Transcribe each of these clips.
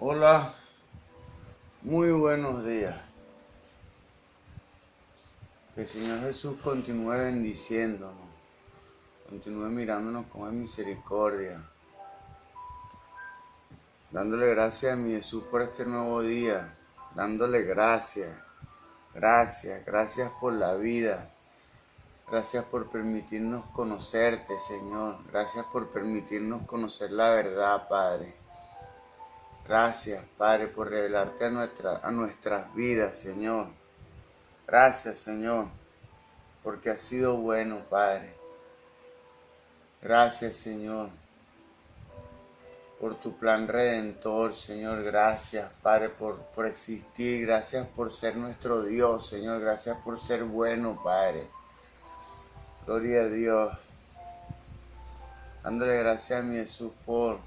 Hola, muy buenos días. Que el Señor Jesús continúe bendiciéndonos, continúe mirándonos con misericordia, dándole gracias a mi Jesús por este nuevo día, dándole gracias por la vida, gracias por permitirnos conocerte, Señor, gracias por permitirnos conocer la verdad, Padre. Gracias, Padre, por revelarte a nuestras vidas, Señor. Gracias, Señor, porque has sido bueno, Padre. Gracias, Señor, por tu plan redentor, Señor. Gracias, Padre, por existir. Gracias por ser nuestro Dios, Señor. Gracias por ser bueno, Padre. Gloria a Dios. Dándole gracias a mi Jesús por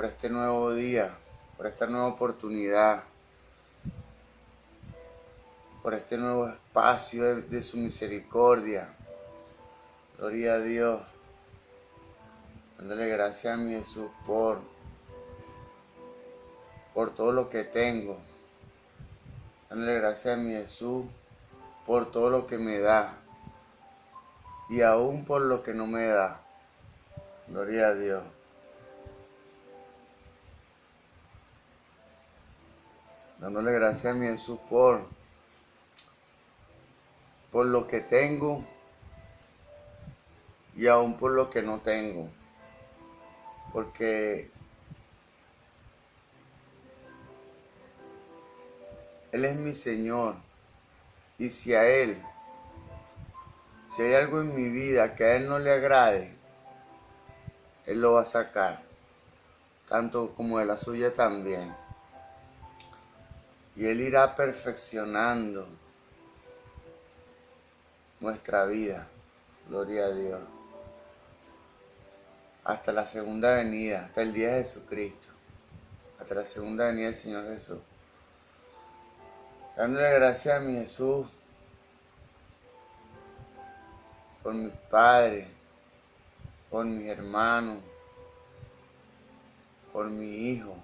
este nuevo día, por esta nueva oportunidad, por este nuevo espacio de su misericordia. Gloria a Dios. Dándole gracias a mi Jesús por todo lo que tengo. Dándole gracias a mi Jesús por todo lo que me da y aún por lo que no me da. Gloria a Dios. Dándole gracias a mi Jesús por lo que tengo y aún por lo que no tengo. Porque Él es mi Señor. Y si hay algo en mi vida que a Él no le agrade, Él lo va a sacar. Tanto como de la suya también. Y Él irá perfeccionando nuestra vida. Gloria a Dios. Hasta la segunda venida, hasta el día de Jesucristo. Hasta la segunda venida del Señor Jesús. Dándole gracias a mi Jesús por mis padres, por mis hermanos, por mi hijo.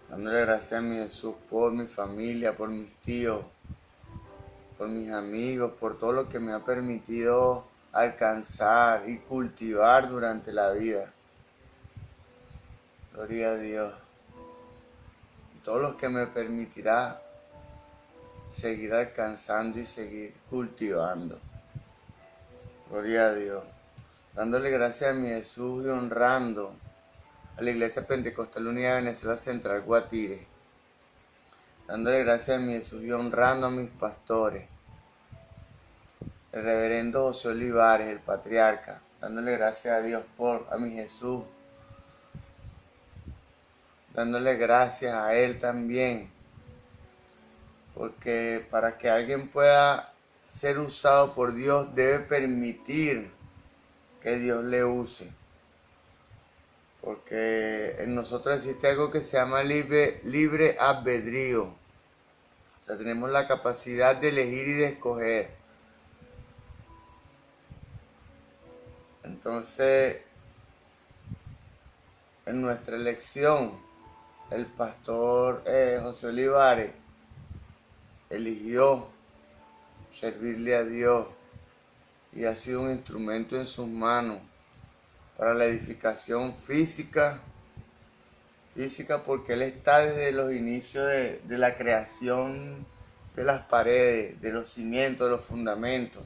Dándole gracias a mi Jesús por mi familia, por mis tíos, por mis amigos, por todo lo que me ha permitido alcanzar y cultivar durante la vida. Gloria a Dios. Y todos los que me permitirá seguir alcanzando y seguir cultivando. Gloria a Dios. Dándole gracias a mi Jesús y honrando a la Iglesia Pentecostal Unida de Venezuela Central Guatire. Dándole gracias a mi Jesús y honrando a mis pastores. El reverendo José Olivares, el patriarca. Dándole gracias a Dios a mi Jesús. Dándole gracias a Él también. Porque para que alguien pueda ser usado por Dios, debe permitir que Dios le use. Porque en nosotros existe algo que se llama libre albedrío. O sea, tenemos la capacidad de elegir y de escoger. Entonces, en nuestra elección, el pastor José Olivares eligió servirle a Dios y ha sido un instrumento en sus manos para la edificación física porque Él está desde los inicios de la creación de las paredes, de los cimientos, de los fundamentos,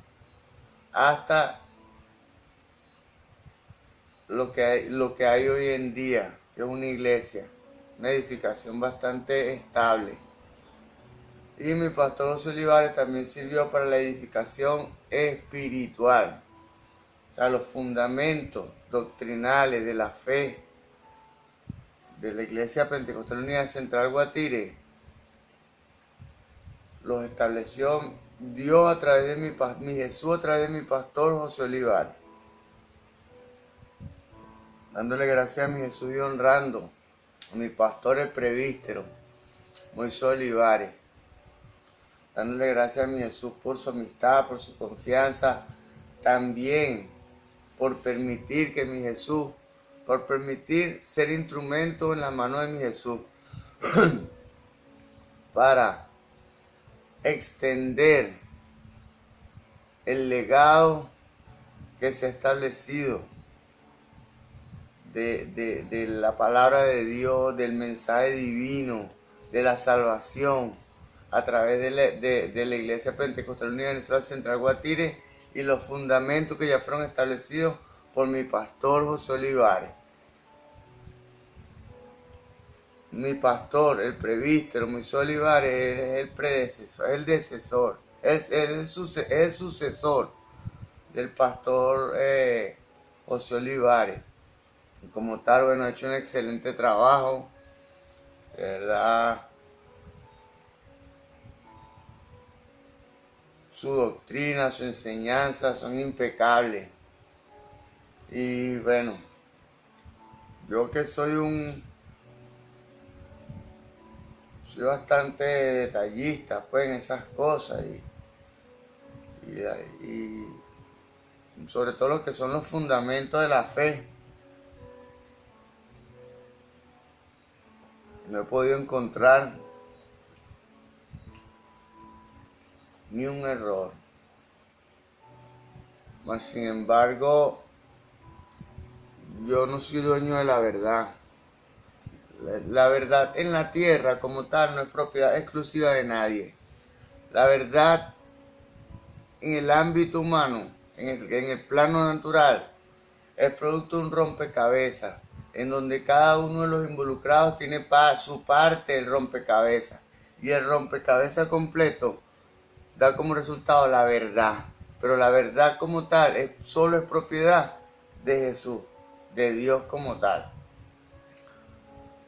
hasta lo que hay hoy en día, que es una iglesia, una edificación bastante estable. Y mi pastor José Olivares también sirvió para la edificación espiritual, o sea, los fundamentos doctrinales de la fe de la Iglesia Pentecostal Unida Central Guatire, los estableció Dios a través de mi Jesús, a través de mi pastor José Olivares. Dándole gracias a mi Jesús y honrando a mi pastor el presbítero Moisés Olivares. Dándole gracias a mi Jesús por su amistad, por su confianza, también por permitir que mi Jesús por permitir ser instrumento en la mano de mi Jesús para extender el legado que se ha establecido de la palabra de Dios, del mensaje divino, de la salvación a través de la Iglesia Pentecostal Unida de Venezuela Central Guatire y los fundamentos que ya fueron establecidos por mi pastor José Olivares. Mi pastor, el presbítero José Olivares, es el predecesor, el decesor, es el sucesor del pastor José Olivares. Y como tal, bueno, ha hecho un excelente trabajo, de verdad. Su doctrina, su enseñanza son impecables. Y bueno, yo que soy bastante detallista pues en esas cosas y sobre todo lo que son los fundamentos de la fe. No he podido encontrar ni un error. Mas sin embargo, yo no soy dueño de la verdad. La verdad en la tierra como tal no es propiedad exclusiva de nadie. La verdad en el ámbito humano, en el plano natural, es producto de un rompecabezas, en donde cada uno de los involucrados tiene su parte del rompecabezas. Y el rompecabezas completo da como resultado la verdad. Pero la verdad como tal solo es propiedad de Jesús, de Dios como tal.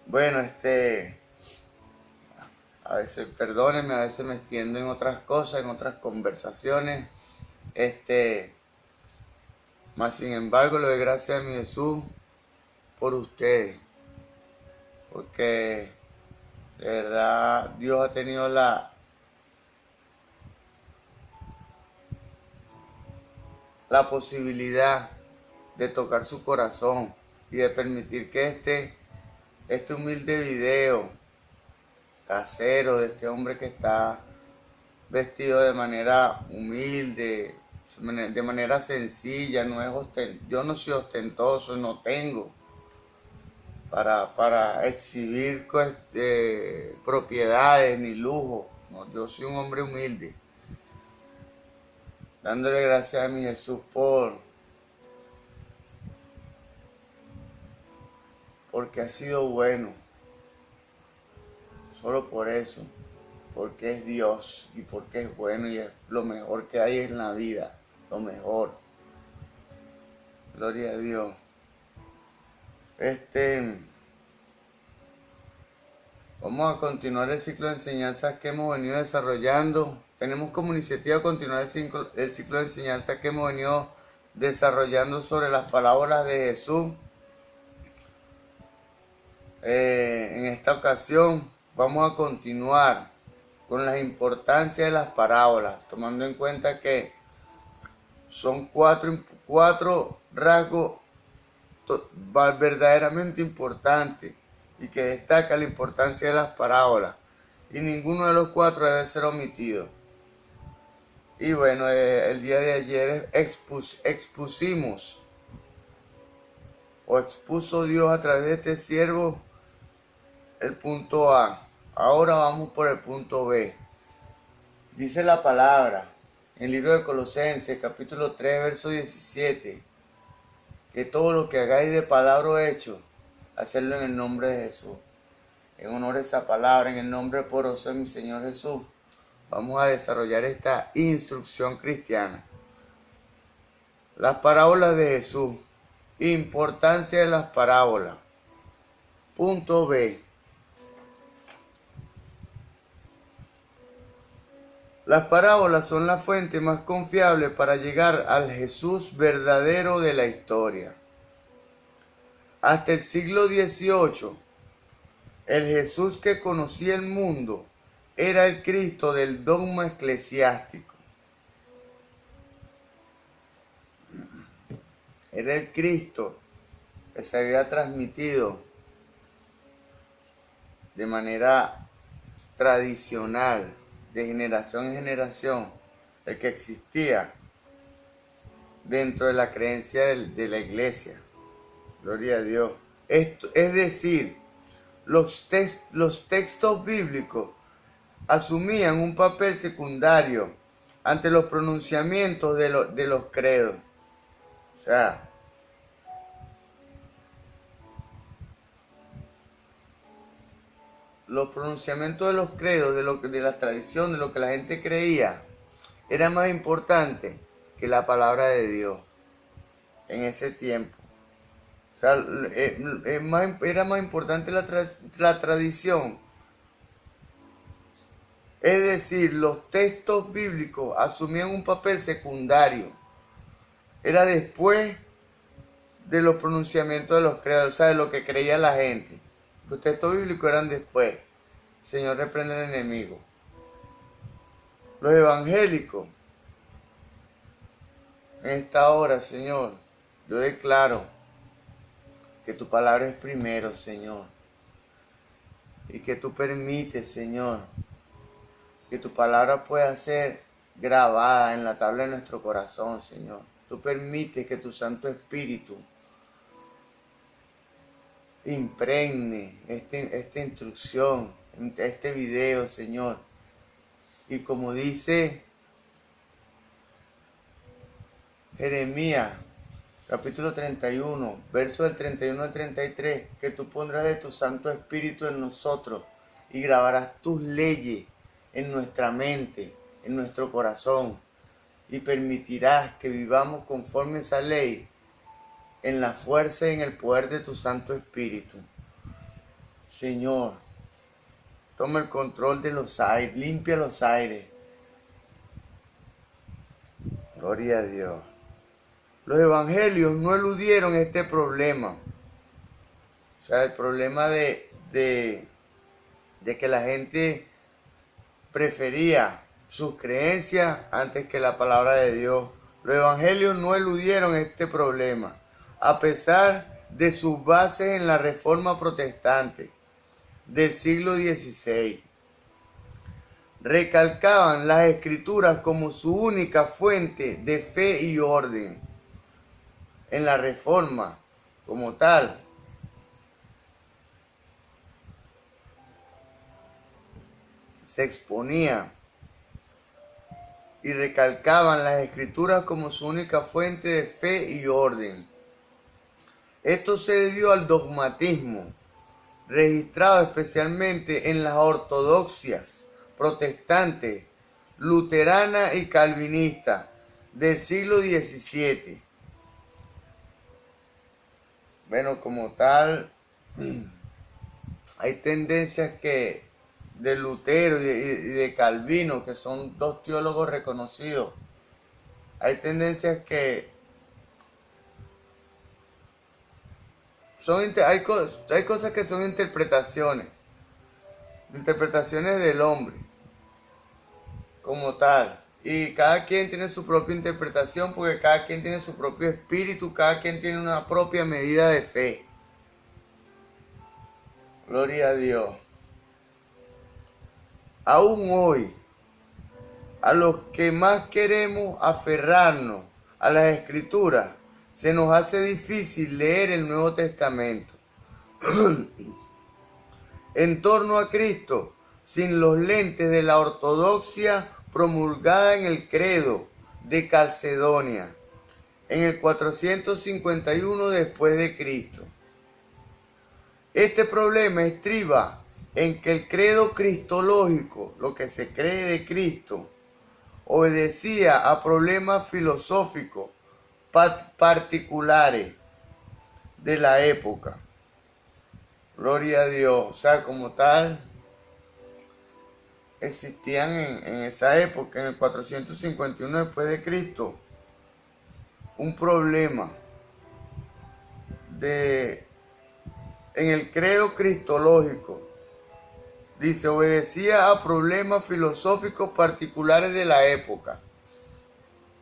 Bueno, a veces, perdónenme, a veces me extiendo en otras cosas, en otras conversaciones. Mas sin embargo, le doy gracias a mi Jesús por ustedes. Porque de verdad Dios ha tenido la posibilidad de tocar su corazón y de permitir que este humilde video casero de este hombre que está vestido de manera humilde, de manera sencilla, yo no soy ostentoso, no tengo para exhibir propiedades ni lujo, no, yo soy un hombre humilde, dándole gracias a mi Jesús porque ha sido bueno, solo por eso, porque es Dios y porque es bueno y es lo mejor que hay en la vida, lo mejor. Gloria a Dios. Vamos a continuar el ciclo de enseñanzas que hemos venido desarrollando. Tenemos como iniciativa continuar el ciclo de enseñanzas que hemos venido desarrollando sobre las parábolas de Jesús. En esta ocasión vamos a continuar con la importancia de las parábolas, tomando en cuenta que son cuatro rasgos verdaderamente importantes y que destaca la importancia de las parábolas, y ninguno de los cuatro debe ser omitido. Y bueno, el día de ayer expuso Dios a través de este siervo el punto A. Ahora vamos por el punto B. Dice la palabra en el libro de Colosenses, capítulo 3, verso 17, que todo lo que hagáis de palabra o hecho, hacerlo en el nombre de Jesús. En honor a esa palabra, en el nombre poderoso de mi Señor Jesús, vamos a desarrollar esta instrucción cristiana. Las parábolas de Jesús. Importancia de las parábolas. Punto B. Las parábolas son la fuente más confiable para llegar al Jesús verdadero de la historia. Hasta el siglo XVIII, el Jesús que conocía el mundo era el Cristo del dogma eclesiástico. Era el Cristo que se había transmitido de manera tradicional, de generación en generación, el que existía dentro de la creencia de la iglesia. Gloria a Dios. Esto, es decir, los textos bíblicos asumían un papel secundario ante los pronunciamientos de los credos. O sea, los pronunciamientos de los credos, de la tradición, de lo que la gente creía, era más importante que la palabra de Dios en ese tiempo. O sea, era más importante la tradición. Es decir, los textos bíblicos asumían un papel secundario. Era después de los pronunciamientos de los credos, o sea, de lo que creía la gente. Los textos bíblicos eran después. Señor, reprende al enemigo. Los evangélicos, en esta hora, Señor, yo declaro que tu palabra es primero, Señor. Y que tú permites, Señor, que tu palabra pueda ser grabada en la tabla de nuestro corazón, Señor. Tú permites que tu Santo Espíritu impregne esta instrucción, este video, Señor. Y como dice Jeremías, capítulo 31, versos del 31 al 33, que tú pondrás de tu Santo Espíritu en nosotros y grabarás tus leyes en nuestra mente, en nuestro corazón, y permitirás que vivamos conforme a esa ley en la fuerza y en el poder de tu Santo Espíritu. Señor, toma el control de los aires, limpia los aires. Gloria a Dios. Los evangelios no eludieron este problema. O sea, el problema de que la gente prefería sus creencias antes que la palabra de Dios. Los evangelios no eludieron este problema, a pesar de sus bases en la Reforma Protestante del siglo XVI. Recalcaban las Escrituras como su única fuente de fe y orden. En la Reforma, como tal, se exponía y recalcaban las Escrituras como su única fuente de fe y orden. Esto se debió al dogmatismo, registrado especialmente en las ortodoxias protestantes, luterana y calvinista del siglo XVII. Bueno, como tal, hay tendencias de Lutero y de Calvino, que son dos teólogos reconocidos, hay tendencias que hay cosas que son interpretaciones del hombre como tal, y cada quien tiene su propia interpretación, porque cada quien tiene su propio espíritu, cada quien tiene una propia medida de fe. Gloria a Dios. Aún hoy, a los que más queremos aferrarnos a las Escrituras, se nos hace difícil leer el Nuevo Testamento. En torno a Cristo, sin los lentes de la ortodoxia promulgada en el credo de Calcedonia, en el 451 después de Cristo. Este problema estriba en que el credo cristológico, lo que se cree de Cristo, obedecía a problemas filosóficos particulares de la época. Gloria a Dios. O sea, como tal, existían en esa época, en el 451 después de Cristo, un problema en el credo cristológico. Dice, obedecía a problemas filosóficos particulares de la época.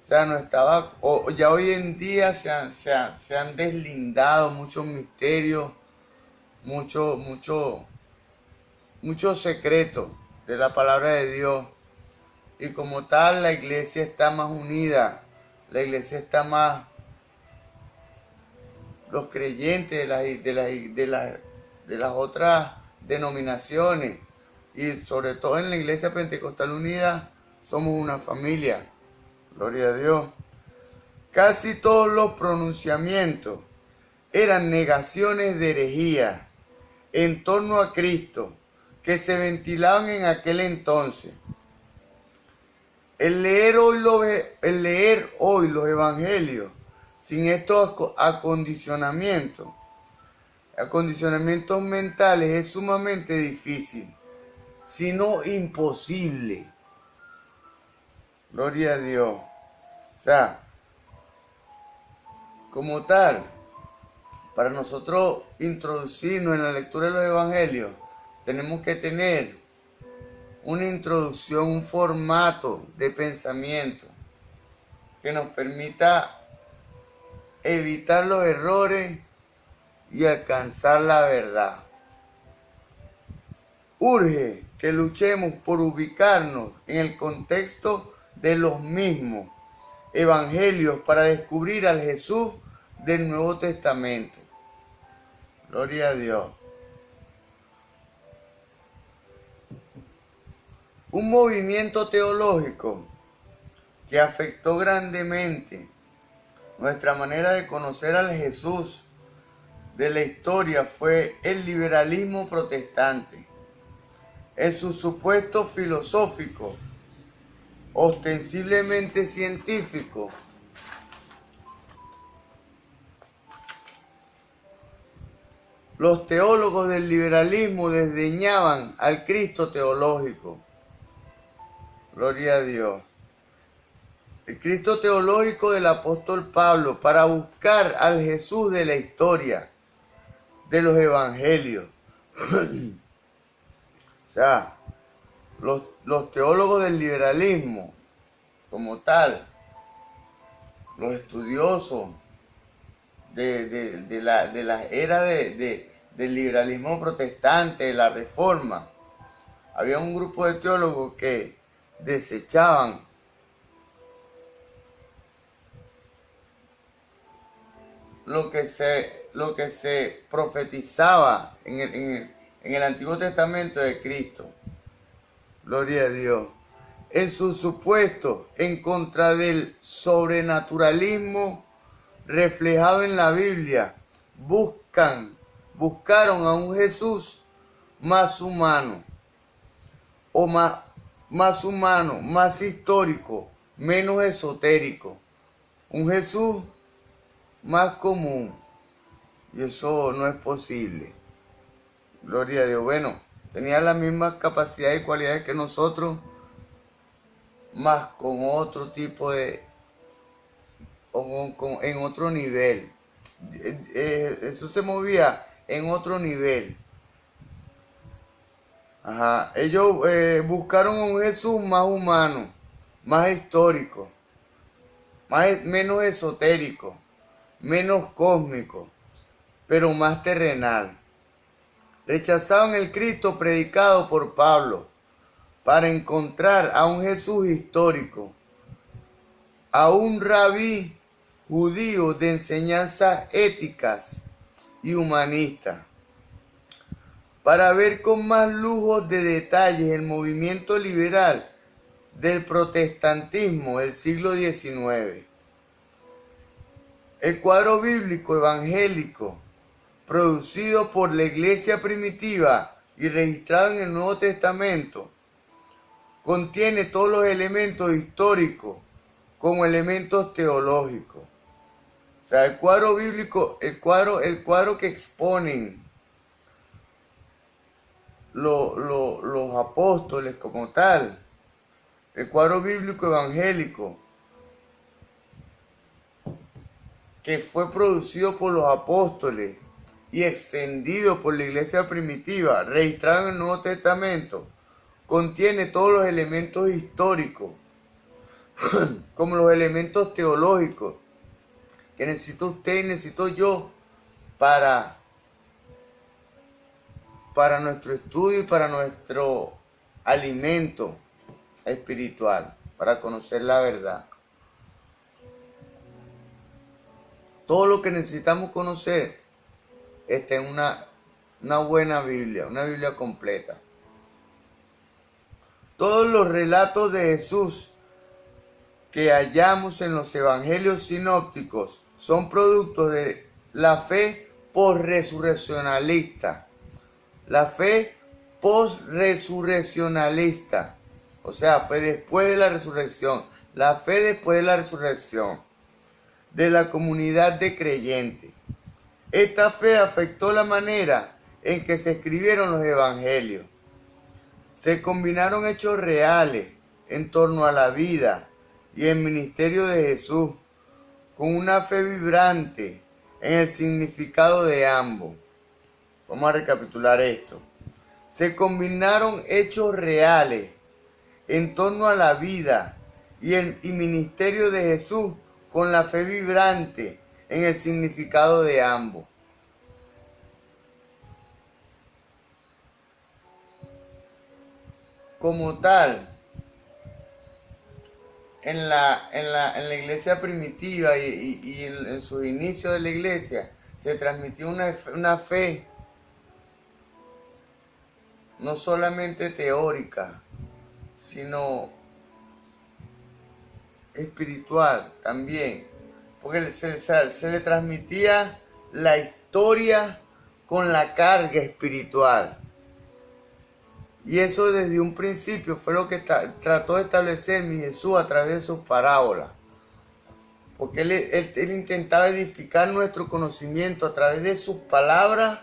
O sea, no estaba, ya hoy en día se han deslindado muchos misterios, muchos secretos de la palabra de Dios. Y como tal, la iglesia está más unida, la iglesia está más, los creyentes de las otras denominaciones, y sobre todo en la iglesia pentecostal unida, somos una familia. Gloria a Dios. Casi todos los pronunciamientos eran negaciones de herejía en torno a Cristo que se ventilaban en aquel entonces. El leer hoy los evangelios sin estos acondicionamientos mentales es sumamente difícil, si no imposible. Gloria a Dios. O sea, como tal, para nosotros introducirnos en la lectura de los evangelios, tenemos que tener una introducción, un formato de pensamiento que nos permita evitar los errores y alcanzar la verdad. Urge que luchemos por ubicarnos en el contexto de los mismos evangelios para descubrir al Jesús del Nuevo Testamento. Gloria a Dios. Un movimiento teológico que afectó grandemente nuestra manera de conocer al Jesús de la historia fue el liberalismo protestante. En su supuesto filosófico, ostensiblemente científico, los teólogos del liberalismo desdeñaban al Cristo teológico. Gloria a Dios. El Cristo teológico del apóstol Pablo para buscar al Jesús de la historia, de los evangelios. O sea, los teólogos del liberalismo, como tal, los estudiosos de la era del liberalismo protestante, de la Reforma, había un grupo de teólogos que desechaban lo que se profetizaba en el Antiguo Testamento de Cristo. Gloria a Dios. En su supuesto en contra del sobrenaturalismo reflejado en la Biblia, buscaron a un Jesús más humano, más histórico, menos esotérico. Un Jesús más común. Y eso no es posible. Gloria a Dios. Bueno, tenía las mismas capacidades y cualidades que nosotros, más con otro tipo de... en otro nivel. Eso se movía en otro nivel. Ellos buscaron a un Jesús más humano, más histórico, menos esotérico, menos cósmico, pero más terrenal. Rechazaban el Cristo predicado por Pablo para encontrar a un Jesús histórico, a un rabí judío de enseñanzas éticas y humanistas. Para ver con más lujos de detalles el movimiento liberal del protestantismo del siglo XIX. El cuadro bíblico evangélico producido por la iglesia primitiva y registrado en el Nuevo Testamento contiene todos los elementos históricos como elementos teológicos. O sea, el cuadro bíblico, el cuadro que exponen los apóstoles como tal, el cuadro bíblico evangélico que fue producido por los apóstoles y extendido por la iglesia primitiva, registrado en el Nuevo Testamento, contiene todos los elementos históricos como los elementos teológicos que necesita usted y necesito yo para nuestro estudio y para nuestro alimento espiritual, para conocer la verdad. Todo lo que necesitamos conocer está en una buena Biblia, una Biblia completa. Todos los relatos de Jesús que hallamos en los evangelios sinópticos son productos de la fe postresurreccionalista. La fe postresurreccionalista, o sea, fue después de la resurrección. La fe después de la resurrección de la comunidad de creyentes. Esta fe afectó la manera en que se escribieron los evangelios. Se combinaron hechos reales en torno a la vida y el ministerio de Jesús con una fe vibrante en el significado de ambos. Vamos a recapitular esto. Se combinaron hechos reales en torno a la vida y ministerio de Jesús con la fe vibrante en el significado de ambos. Como tal, en la iglesia primitiva y en sus inicios de la iglesia, se transmitió una fe no solamente teórica, sino espiritual también, porque se le transmitía la historia con la carga espiritual. Y eso desde un principio fue lo que trató de establecer mi Jesús a través de sus parábolas. Porque él intentaba edificar nuestro conocimiento a través de sus palabras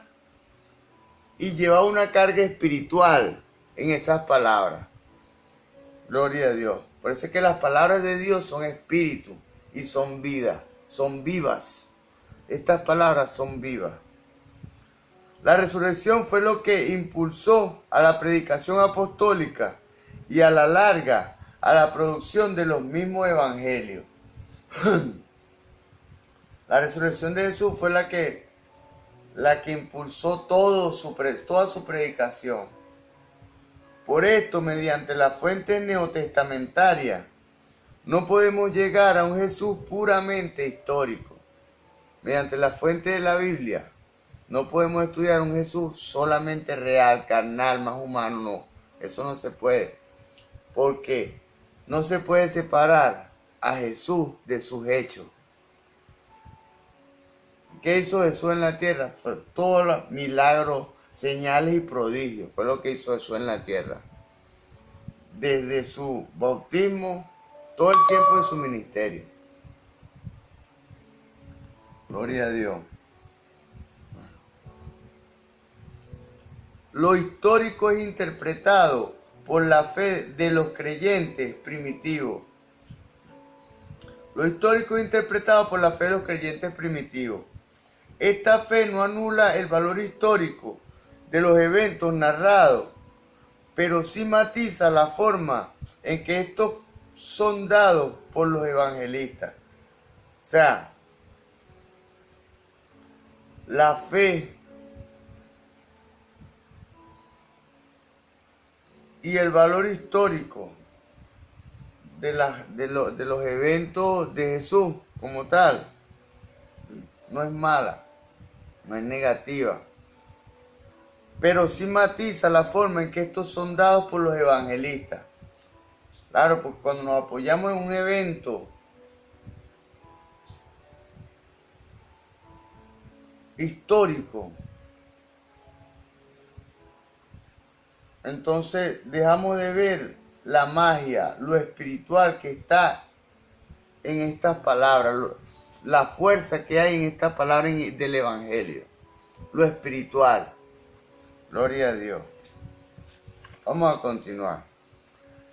y llevaba una carga espiritual en esas palabras. Gloria a Dios. Por eso es que las palabras de Dios son espíritu y son vida, son vivas. Estas palabras son vivas. La resurrección fue lo que impulsó a la predicación apostólica y a la larga a la producción de los mismos evangelios. La resurrección de Jesús fue la que impulsó toda su predicación. Por esto, mediante la fuente neotestamentaria, no podemos llegar a un Jesús puramente histórico. Mediante la fuente de la Biblia, no podemos estudiar un Jesús solamente real, carnal, más humano, no. Eso no se puede. Porque no se puede separar a Jesús de sus hechos. ¿Qué hizo Jesús en la tierra? Fue todos los milagros, señales y prodigios. Fue lo que hizo Jesús en la tierra. Desde su bautismo, todo el tiempo de su ministerio. Gloria a Dios. Lo histórico es interpretado por la fe de los creyentes primitivos. Lo histórico es interpretado por la fe de los creyentes primitivos. Esta fe no anula el valor histórico de los eventos narrados, pero sí matiza la forma en que estos son dados por los evangelistas. O sea, la fe y el valor histórico de los eventos de Jesús como tal no es mala, no es negativa, pero sí matiza la forma en que estos son dados por los evangelistas. Claro, porque cuando nos apoyamos en un evento histórico, entonces dejamos de ver la magia, lo espiritual que está en estas palabras, la fuerza que hay en estas palabras del Evangelio, lo espiritual. Gloria a Dios. Vamos a continuar.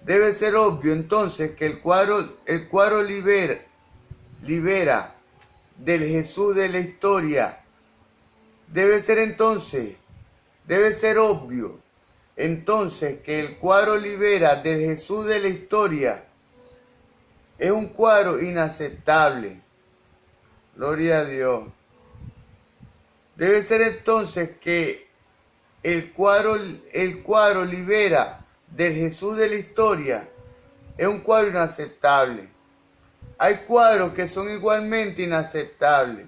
Debe ser obvio entonces que el cuadro libera del Jesús de la historia. Debe ser obvio entonces que el cuadro libera del Jesús de la historia Es un cuadro inaceptable. Gloria a Dios. Debe ser entonces que el cuadro libera del Jesús de la historia. Es un cuadro inaceptable. Hay cuadros que son igualmente inaceptables.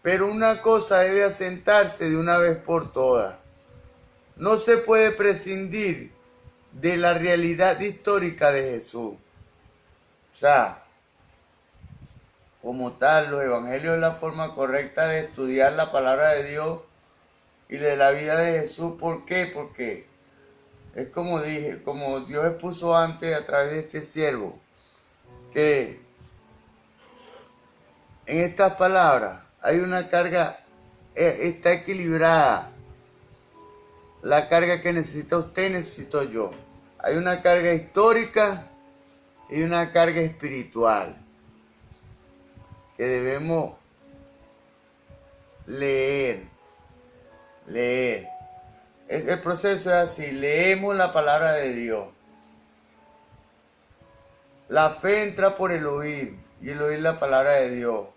Pero una cosa debe asentarse de una vez por todas. No se puede prescindir de la realidad histórica de Jesús. O sea, como tal, los evangelios es la forma correcta de estudiar la palabra de Dios y de la vida de Jesús. ¿Por qué? Porque es como dije, como Dios expuso antes a través de este siervo, que en estas palabras hay una carga, está equilibrada. La carga que necesita usted, necesito yo. Hay una carga histórica y una carga espiritual que debemos leer. El proceso es así: leemos la palabra de Dios. La fe entra por el oír y el oír la palabra de Dios.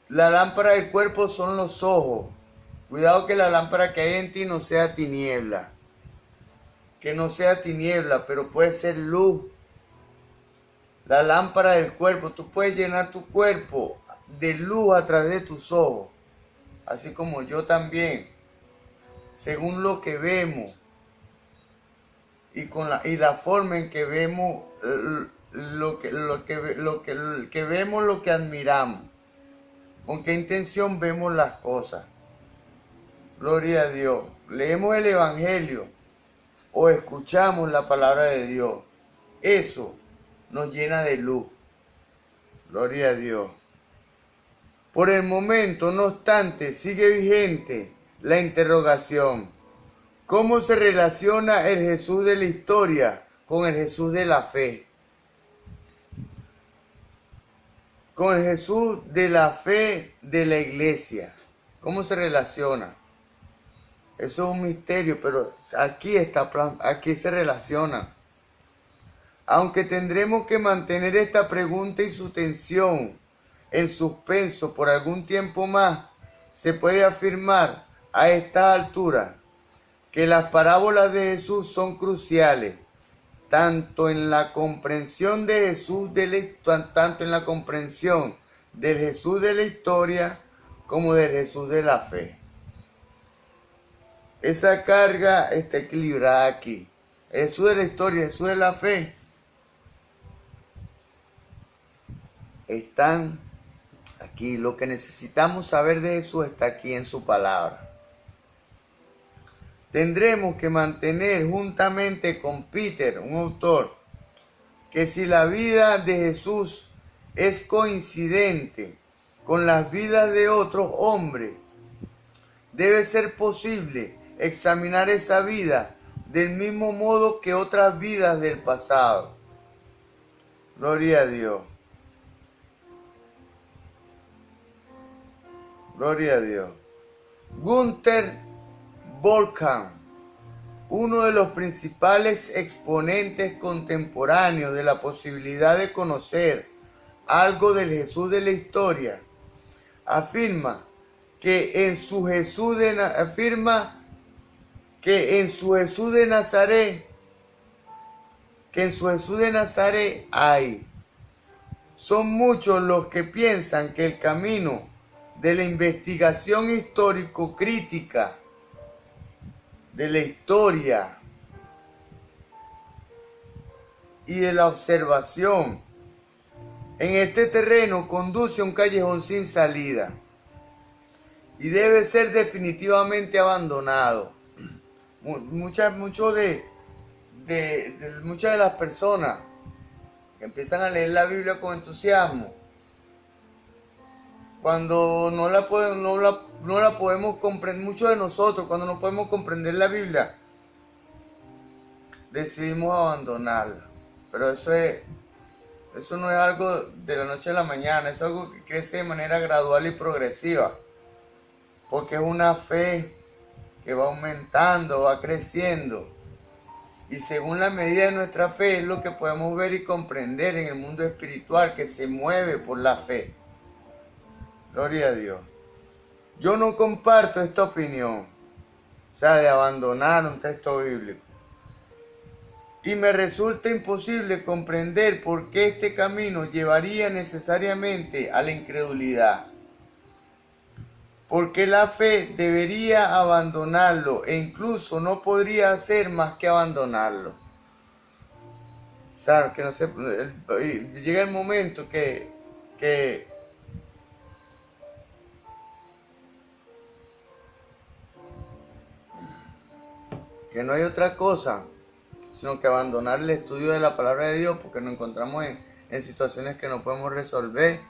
La lámpara del cuerpo son los ojos. Cuidado que la lámpara que hay en ti no sea tiniebla. Que no sea tiniebla, pero puede ser luz. La lámpara del cuerpo, tú puedes llenar tu cuerpo de luz a través de tus ojos. Así como yo también. Según lo que vemos. Y la forma en que vemos lo que vemos, lo que admiramos. ¿Con qué intención vemos las cosas? Gloria a Dios. Leemos el Evangelio o escuchamos la palabra de Dios. Eso nos llena de luz. Gloria a Dios. Por el momento, no obstante, sigue vigente la interrogación. ¿Cómo se relaciona el Jesús de la historia con el Jesús de la fe? Con el Jesús de la fe de la iglesia. ¿Cómo se relaciona? Eso es un misterio, pero aquí se relaciona. Aunque tendremos que mantener esta pregunta y su tensión en suspenso por algún tiempo más, se puede afirmar a esta altura que las parábolas de Jesús son cruciales, tanto en la comprensión de Jesús tanto en la comprensión del Jesús de la historia como del Jesús de la fe. Esa carga está equilibrada aquí. Jesús de la historia, Jesús de la fe están aquí. Lo que necesitamos saber de Jesús está aquí en su palabra. Tendremos que mantener juntamente con Peter, un autor, que si la vida de Jesús es coincidente con las vidas de otros hombres, debe ser posible examinar esa vida del mismo modo que otras vidas del pasado. Gloria a Dios. Gloria a Dios. Gunther Volkmann, uno de los principales exponentes contemporáneos de la posibilidad de conocer algo del Jesús de la historia, afirma que en su Jesús de Nazaret hay. Son muchos los que piensan que el camino de la investigación histórico-crítica de la historia y de la observación en este terreno conduce a un callejón sin salida y debe ser definitivamente abandonado. Muchas de las personas que empiezan a leer la Biblia con entusiasmo, cuando no la podemos comprender, muchos de nosotros cuando no podemos comprender la Biblia, decidimos abandonarla. Pero eso no es algo de la noche a la mañana, es algo que crece de manera gradual y progresiva, porque es una fe que va aumentando, va creciendo. Y según la medida de nuestra fe es lo que podemos ver y comprender en el mundo espiritual que se mueve por la fe. Gloria a Dios. Yo no comparto esta opinión, o sea, de abandonar un texto bíblico. Y me resulta imposible comprender por qué este camino llevaría necesariamente a la incredulidad. Porque la fe debería abandonarlo e incluso no podría hacer más que abandonarlo. O sea, que no sé, llega el momento que no hay otra cosa sino que abandonar el estudio de la palabra de Dios, porque nos encontramos en situaciones que no podemos resolver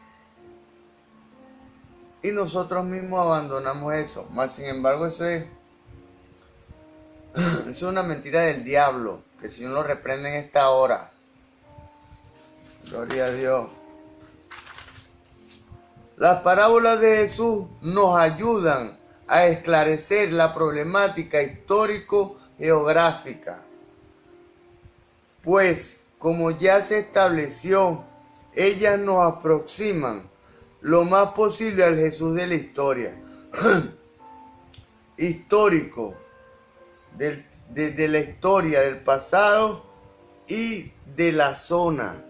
y nosotros mismos abandonamos eso. Mas sin embargo eso es una mentira del diablo, que el Señor lo reprende en esta hora. Gloria a Dios. Las parábolas de Jesús nos ayudan a esclarecer la problemática histórico-geográfica. Pues, como ya se estableció, ellas nos aproximan lo más posible al Jesús de la historia. Histórico, de la historia del pasado y de la zona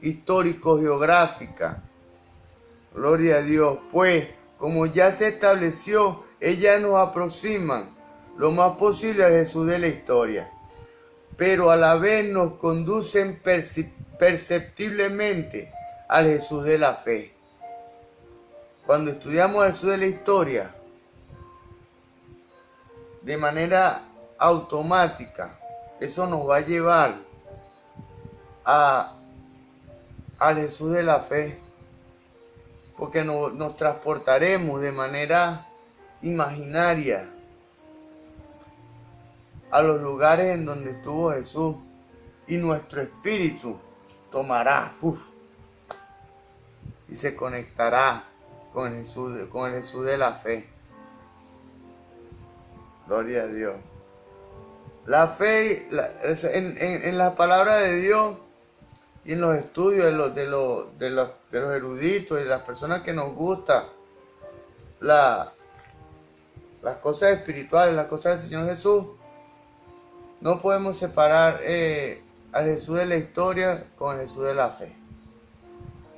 histórico-geográfica. Gloria a Dios. Pues, como ya se estableció, ellas nos aproximan lo más posible al Jesús de la historia, pero a la vez nos conducen perceptiblemente al Jesús de la fe. Cuando estudiamos al Jesús de la historia, de manera automática, eso nos va a llevar al Jesús de la fe, porque nos transportaremos de manera imaginaria a los lugares en donde estuvo Jesús, y nuestro espíritu tomará y se conectará con el Jesús de la fe. Gloria a Dios. La fe en la palabra de Dios y en los estudios de los eruditos y de las personas que nos gustan las cosas espirituales, las cosas del Señor Jesús, no podemos separar al Jesús de la historia con el Jesús de la fe.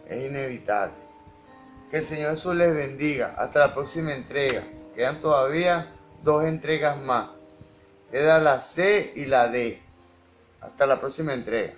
Es inevitable. Que el Señor Jesús les bendiga. Hasta la próxima entrega. Quedan todavía 2 entregas más. Queda la C y la D. Hasta la próxima entrega.